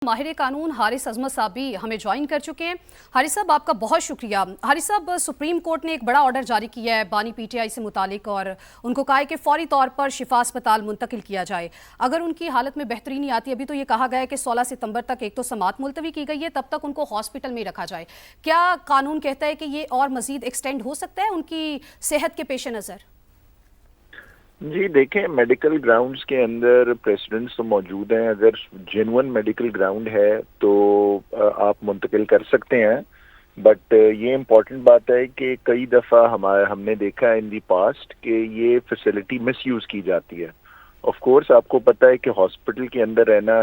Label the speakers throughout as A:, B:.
A: माहिर कानून हारिस अजमत साहब भी हमें ज्वाइन कर चुके हैं। हारिस साहब, आपका बहुत शुक्रिया। हारिस साहब, सुप्रीम कोर्ट ने एक बड़ा ऑर्डर जारी किया है बानी पीटीआई से मुतालिक और उनको कहा है कि फौरी तौर पर शिफा अस्पताल मुंतकिल किया जाए। अगर उनकी हालत में बेहतरी नहीं आती, अभी तो ये कहा गया है कि 16 सितंबर तक एक तो समाअत मुलतवी की गई है, तब तक उनको हॉस्पिटल में रखा जाए। क्या कानून कहता है कि ये और मजीद एक्सटेंड हो सकता है उनकी सेहत के पेश नज़र?
B: जी देखें, मेडिकल ग्राउंड्स के अंदर प्रेसिडेंट्स तो मौजूद हैं। अगर जेन्युइन मेडिकल ग्राउंड है तो आप मुंतकिल कर सकते हैं। बट ये इम्पोर्टेंट बात है कि कई दफ़ा हमने देखा है इन दी पास्ट कि ये फैसिलिटी मिसयूज़ की जाती है। ऑफ कोर्स आपको पता है कि हॉस्पिटल के अंदर रहना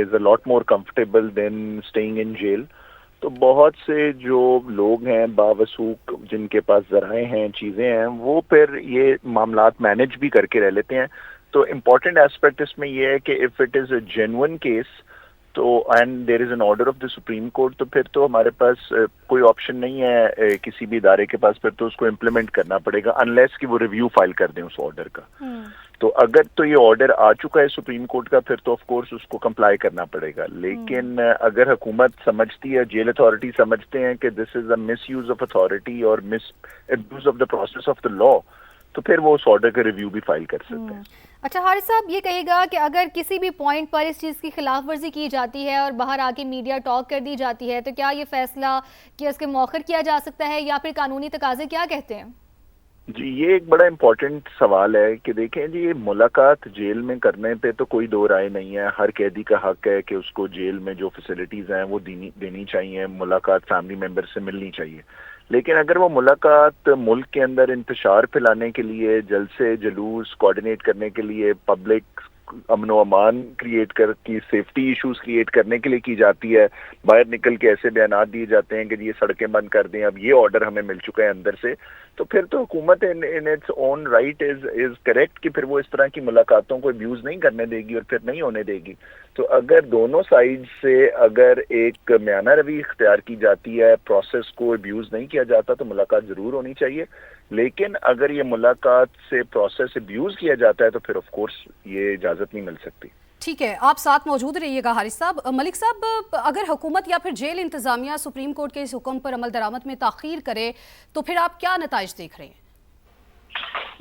B: is a lot more comfortable than staying in jail. तो बहुत से जो लोग हैं बावसूख, जिनके पास ज़राए हैं, चीज़ें हैं, वो फिर ये मामलात मैनेज भी करके रह लेते हैं। तो इम्पॉर्टेंट एस्पेक्ट इसमें ये है कि if it is a genuine case तो and there is an order of the Supreme Court, तो फिर तो हमारे पास कोई ऑप्शन नहीं है किसी भी इदारे के पास। फिर तो उसको इम्प्लीमेंट करना पड़ेगा अनलेस कि वो रिव्यू फाइल कर दें उस ऑर्डर का। तो अगर तो ये ऑर्डर आ चुका है सुप्रीम कोर्ट का, फिर तो ऑफ कोर्स उसको कंप्लाई करना पड़ेगा। लेकिन अगर हुकूमत समझती है, जेल अथॉरिटी समझते हैं कि this is a misuse of authority और mis abuse of the process of the law, तो फिर वो उस ऑर्डर का रिव्यू भी फाइल कर सकते हैं।
C: अच्छा हारिस साहब, ये कहेगा कि अगर किसी भी पॉइंट पर इस चीज़ की खिलाफ वर्जी की जाती है और बाहर आके मीडिया टॉक कर दी जाती है, तो क्या ये फैसला कि इसके मौखर किया जा सकता है या फिर कानूनी तकाजे क्या कहते हैं?
B: जी, ये एक बड़ा इम्पोर्टेंट सवाल है कि देखें जी, ये मुलाकात जेल में करने पे तो कोई दो राय नहीं है। हर कैदी का हक है कि उसको जेल में जो फैसिलिटीज़ हैं वो देनी चाहिए, मुलाकात फैमिली मेम्बर से मिलनी चाहिए। लेकिन अगर वो मुलाकात मुल्क के अंदर इंतशार फैलाने के लिए, जलसे जुलूस कोऑर्डिनेट करने के लिए, पब्लिक अमन व अमान क्रिएट कर की सेफ्टी इश्यूज क्रिएट करने के लिए की जाती है, बाहर निकल के ऐसे बयान दिए जाते हैं कि ये सड़कें बंद कर दें, अब ये ऑर्डर हमें मिल चुका है अंदर से, तो फिर तो हुकूमत in its own right is correct कि फिर वो इस तरह की मुलाकातों को अब्यूज नहीं करने देगी और फिर नहीं होने देगी। तो अगर दोनों साइड से अगर एक म्याना रवि इख्तियार की जाती है, प्रोसेस को अब्यूज नहीं किया जाता, तो मुलाकात जरूर होनी चाहिए। लेकिन अगर ये मुलाकात से प्रोसेस अब्यूज किया जाता है तो फिर ऑफ कोर्स ये इजाजत नहीं मिल सकती।
A: ठीक है, आप साथ मौजूद रहिएगा हारिस साहब। मलिक साहब, अगर हुकूमत या फिर जेल इंतजामिया सुप्रीम कोर्ट के इस हुक्म पर अमल दरामद में ताखीर करे तो फिर आप क्या नताइज देख रहे हैं?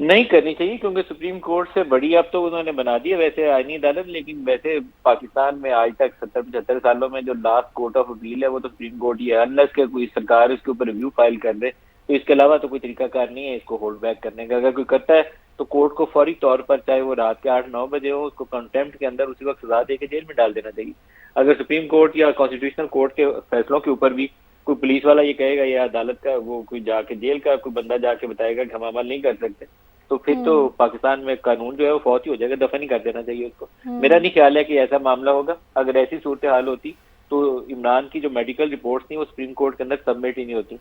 D: नहीं करनी चाहिए, क्योंकि सुप्रीम कोर्ट से बड़ी अब तो उन्होंने बना दी है वैसे आईनी अदालत। लेकिन वैसे पाकिस्तान में आज तक 70-75 सालों में जो लास्ट कोर्ट ऑफ अपील है वो तो सुप्रीम कोर्ट ही है। अनलेस के कोई सरकार इसके ऊपर रिव्यू फाइल कर दे, तो इसके अलावा तो कोई तरीकाकार नहीं है इसको होल्ड बैक करने का। अगर कोई करता है तो कोर्ट को फौरी तौर पर, चाहे वो रात के 8-9 बजे हो, उसको कंटेम्प्ट के अंदर उसी वक्त सजा देकर जेल में डाल देना चाहिए। अगर सुप्रीम कोर्ट या कॉन्स्टिट्यूशनल कोर्ट के फैसलों के ऊपर भी कोई पुलिस वाला ये कहेगा या अदालत का वो कोई जाके जेल का कोई बंदा जाके बताएगा कि हम अमल नहीं कर सकते, तो फिर तो पाकिस्तान में कानून जो है वो फौत ही हो जाएगा, दफन ही कर देना चाहिए उसको। मेरा नहीं ख्याल है कि ऐसा मामला होगा। अगर ऐसी सूरत हाल होती तो इमरान की जो मेडिकल रिपोर्ट्स थी वो सुप्रीम कोर्ट के अंदर सबमिट ही नहीं होती।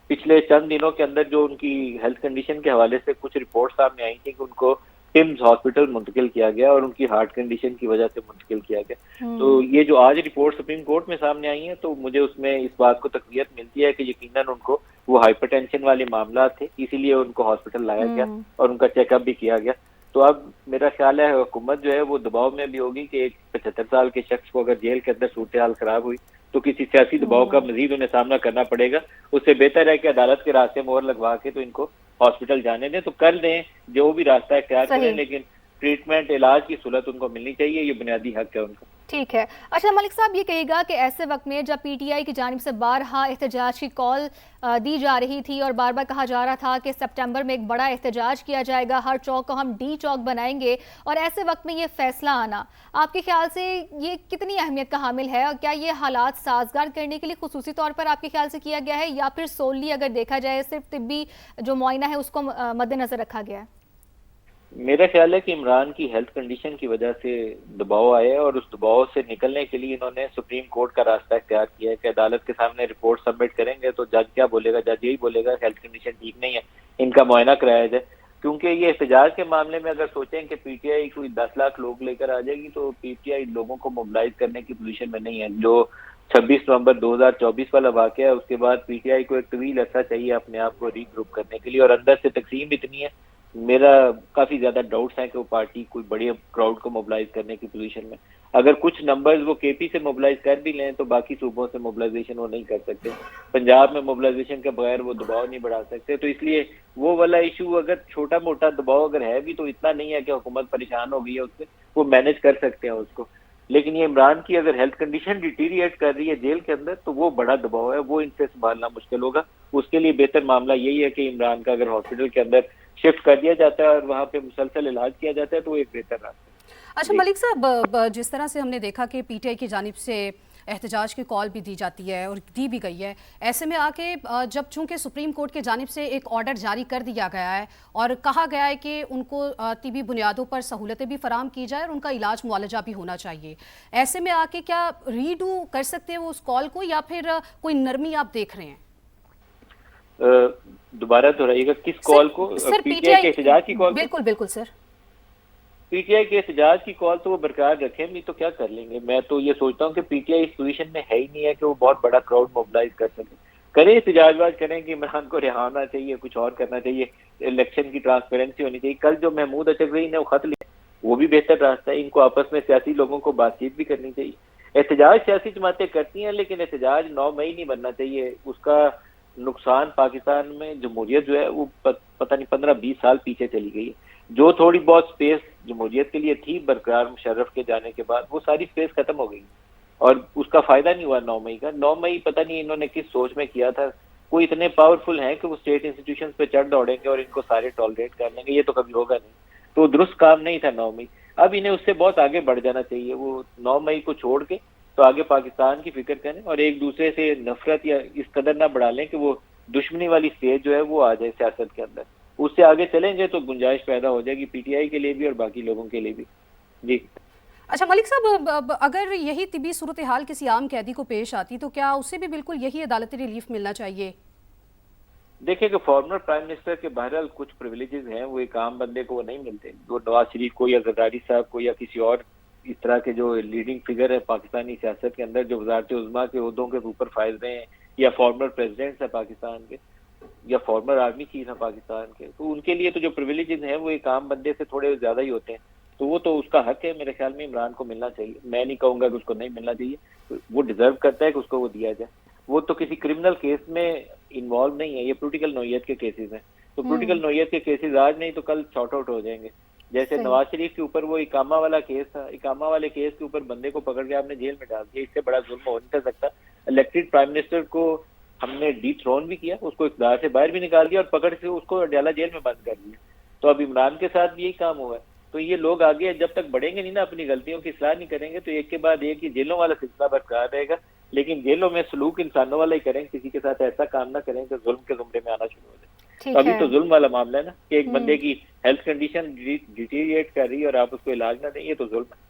D: पिछले चंद दिनों के अंदर जो उनकी हेल्थ कंडीशन के हवाले से कुछ रिपोर्ट सामने आई थी कि उनको टिम्स हॉस्पिटल मुंतकिल किया गया और उनकी हार्ट कंडीशन की वजह से मुंतकिल किया गया। तो ये जो आज रिपोर्ट सुप्रीम कोर्ट में सामने आई है, तो मुझे उसमें इस बात को तकवीयत मिलती है कि यकीनन उनको वो हाइपरटेंशन वाले मामला थे, इसीलिए उनको हॉस्पिटल लाया गया और उनका चेकअप भी किया गया। तो अब मेरा ख्याल है हुकूमत जो है वो दबाव में भी होगी कि एक 75 साल के शख्स को अगर जेल के अंदर सूरत हाल खराब हुई तो किसी सियासी दबाव का मजीद उन्हें सामना करना पड़ेगा। उससे बेहतर है कि अदालत के रास्ते मोहर लगवा के तो इनको हॉस्पिटल जाने दें, तो कर दें जो भी रास्ता इख्तियार करें, लेकिन ट्रीटमेंट इलाज की सहूलत उनको मिलनी चाहिए, ये बुनियादी हक है उनका।
C: ठीक है। अच्छा मलिक साहब, ये कहेगा कि ऐसे वक्त में जब पीटीआई की जानिब से बारहा एहतजाज की कॉल दी जा रही थी और बार बार कहा जा रहा था कि सितंबर में एक बड़ा एहतजाज किया जाएगा, हर चौक को हम डी चौक बनाएंगे, और ऐसे वक्त में ये फैसला आना आपके ख्याल से ये कितनी अहमियत का हामिल है? और क्या ये हालात साजगार करने के लिए खुसूसी तौर पर आपके ख्याल से किया गया है या फिर सोली अगर देखा जाए सिर्फ तिब्बी जो मुआयना है उसको मद्देनजर रखा गया है?
D: मेरा ख्याल है कि इमरान की हेल्थ कंडीशन की वजह से दबाव आया है और उस दबाव से निकलने के लिए इन्होंने सुप्रीम कोर्ट का रास्ता इख्तियार किया है कि अदालत के सामने रिपोर्ट सबमिट करेंगे तो जज क्या बोलेगा, जज यही बोलेगा हेल्थ कंडीशन ठीक नहीं है, इनका मुआयना कराया जाए। क्योंकि ये एहतजाज के मामले में अगर सोचें कि पीटीआई कोई 10 लाख लोग लेकर आ जाएगी, तो पीटीआई लोगों को मोबिलाइज करने की पोजीशन में नहीं है। जो 26 नवंबर 2024 वाला वाकया है, उसके बाद पीटीआई को एक तवील अर्सा चाहिए अपने आप को रीग्रुप करने के लिए, और अंदर से तकसीम इतनी है मेरा काफी ज्यादा डाउट्स हैं कि वो पार्टी कोई बड़े क्राउड को मोबिलाइज करने की पोजीशन में। अगर कुछ नंबर्स वो केपी से मोबिलाइज कर भी लें तो बाकी सूबों से मोबिलाइजेशन वो नहीं कर सकते। पंजाब में मोबिलाइजेशन के बगैर वो दबाव नहीं बढ़ा सकते। तो इसलिए वो वाला इशू अगर छोटा मोटा दबाव अगर है भी तो इतना नहीं है कि हुकूमत परेशान हो गई है उससे, वो मैनेज कर सकते हैं उसको। लेकिन ये इमरान की अगर हेल्थ कंडीशन डिटीरिएट कर रही है जेल के अंदर तो वो बड़ा दबाव है, वो इनसे संभालना मुश्किल होगा। उसके लिए बेहतर मामला यही है कि इमरान का अगर हॉस्पिटल के अंदर शिफ्ट कर दिया जाता है और वहाँ पे मुसलसल इलाज किया जाता है तो वो एक बेहतर रास्ता है।
A: अच्छा मलिक साहब, जिस तरह से हमने देखा कि पीटीआई की जानिब से एहतजाज की कॉल भी दी जाती है और दी भी गई है, ऐसे में आके जब चूंकि सुप्रीम कोर्ट की जानिब से एक ऑर्डर जारी कर दिया गया है और कहा गया है कि उनको तिबी बुनियादों पर सहूलतें भी फराहम की जाए और उनका इलाज मुआलजा भी होना चाहिए, ऐसे में आके क्या रीडू कर सकते हैं वो उस कॉल को या फिर कोई नरमी आप देख रहे हैं?
D: दोबारा दोहराइएगा, किस कॉल को?
A: सर
D: पीटीआई के एहतजाज की कॉल?
A: बिल्कुल बिल्कुल सर,
D: पीटीआई के एहतजाज की कॉल तो वो बरकरार रखें, नहीं तो क्या कर लेंगे। मैं तो ये सोचता हूँ कि पीटीआई इस पोजीशन में है ही नहीं है कि वो बहुत बड़ा क्राउड मोबिलाइज कर सके। करें एहतजाजबाज करें कि इमरान को रिहा होना चाहिए, कुछ और करना चाहिए, इलेक्शन की ट्रांसपेरेंसी होनी चाहिए। कल जो महमूद अचगरी ने वो खत लिया वो भी बेहतर रास्ता है। इनको आपस में सियासी लोगों को बातचीत भी करनी चाहिए। एहतजाज सियासी जमातें करती हैं लेकिन एहतजाज 9 मई नहीं बनना चाहिए। उसका नुकसान पाकिस्तान में जमहूरियत जो है वो पता नहीं 15-20 साल पीछे चली गई है। जो थोड़ी बहुत स्पेस जमहूरियत के लिए थी बरकरार मुशर्रफ के जाने के बाद, वो सारी स्पेस खत्म हो गई और उसका फायदा नहीं हुआ 9 मई का। 9 मई पता नहीं इन्होंने किस सोच में किया था। कोई इतने पावरफुल हैं कि वो स्टेट इंस्टीट्यूशंस पे चढ़ दौड़ेंगे और इनको सारे टॉलरेट कर लेंगे, ये तो कभी होगा नहीं। तो दुरुस्त काम नहीं था 9 मई। अब इन्हें उससे बहुत आगे बढ़ जाना चाहिए। वो 9 मई को छोड़ के तो आगे पाकिस्तान की फिक्र करें और एक दूसरे से नफरत या इस कदर ना बढ़ा लें कि वो दुश्मनी वाली स्टेज जो है वो आ जाए सियासत के अंदर। उससे आगे चलेंगे तो गुंजाइश पैदा हो जाएगी पीटीआई के लिए भी और बाकी लोगों के लिए भी। जी
A: अच्छा मलिक साहब, अगर यही तिबी सूरत हाल किसी आम कैदी को पेश आती तो क्या उसे भी बिल्कुल यही अदालती रिलीफ मिलना चाहिए?
D: देखिए कि फॉर्मर प्राइम मिनिस्टर के बहरहाल कुछ प्रिविलेजेस हैं वो एक आम बंदे को वो नहीं मिलते। वो नवाज शरीफ को या जरदारी साहब को या किसी और इस तरह के जो लीडिंग फिगर है पाकिस्तानी सियासत के अंदर, जो वजारत उज़्मा के ओहदों के ऊपर फायज रहे हैं या फॉर्मर प्रेसिडेंट्स है पाकिस्तान के या फॉर्मर आर्मी चीफ है पाकिस्तान के, तो उनके लिए तो जो प्रिविलेजेस हैं वो एक आम बंदे से थोड़े ज्यादा ही होते हैं। तो वो तो उसका हक है, मेरे ख्याल में इमरान को मिलना चाहिए। मैं नहीं कहूंगा कि उसको नहीं मिलना चाहिए, वो डिजर्व करता है कि उसको वो दिया जाए। वो तो किसी क्रिमिनल केस में इन्वॉल्व नहीं है, ये पोलिटिकल नौयत के केसेस हैं। तो पोलिटिकल नौयत के केसेस आज नहीं तो कल शॉर्ट आउट हो जाएंगे। जैसे नवाज शरीफ के ऊपर वो इकामा वाला केस था, इकामा वाले केस के ऊपर बंदे को पकड़ के आपने जेल में डाल दिया, इससे बड़ा जुल्म हो नहीं सकता। इलेक्टेड प्राइम मिनिस्टर को हमने डिथ्रोन भी किया, उसको इक़्तिदार से बाहर भी निकाल दिया और पकड़ से उसको डाला जेल में बंद कर दिया। तो अब इमरान के साथ भी यही काम हुआ है। तो ये लोग आगे जब तक बढ़ेंगे नहीं ना, अपनी गलतियों की इस्लाह नहीं करेंगे, तो एक के बाद एक ही जेलों वाला सिलसिला बरकरार रहेगा। लेकिन जेलों में सलूक इंसानों वाला ही करें, किसी के साथ ऐसा काम ना करें कि जुल्म के जुमरे में आना शुरू हो जाए। तो अभी तो जुल्म वाला मामला है ना कि एक बंदे की हेल्थ कंडीशन डिटीरिएट कर रही है और आप उसको इलाज ना दें, ये तो जुल्म है।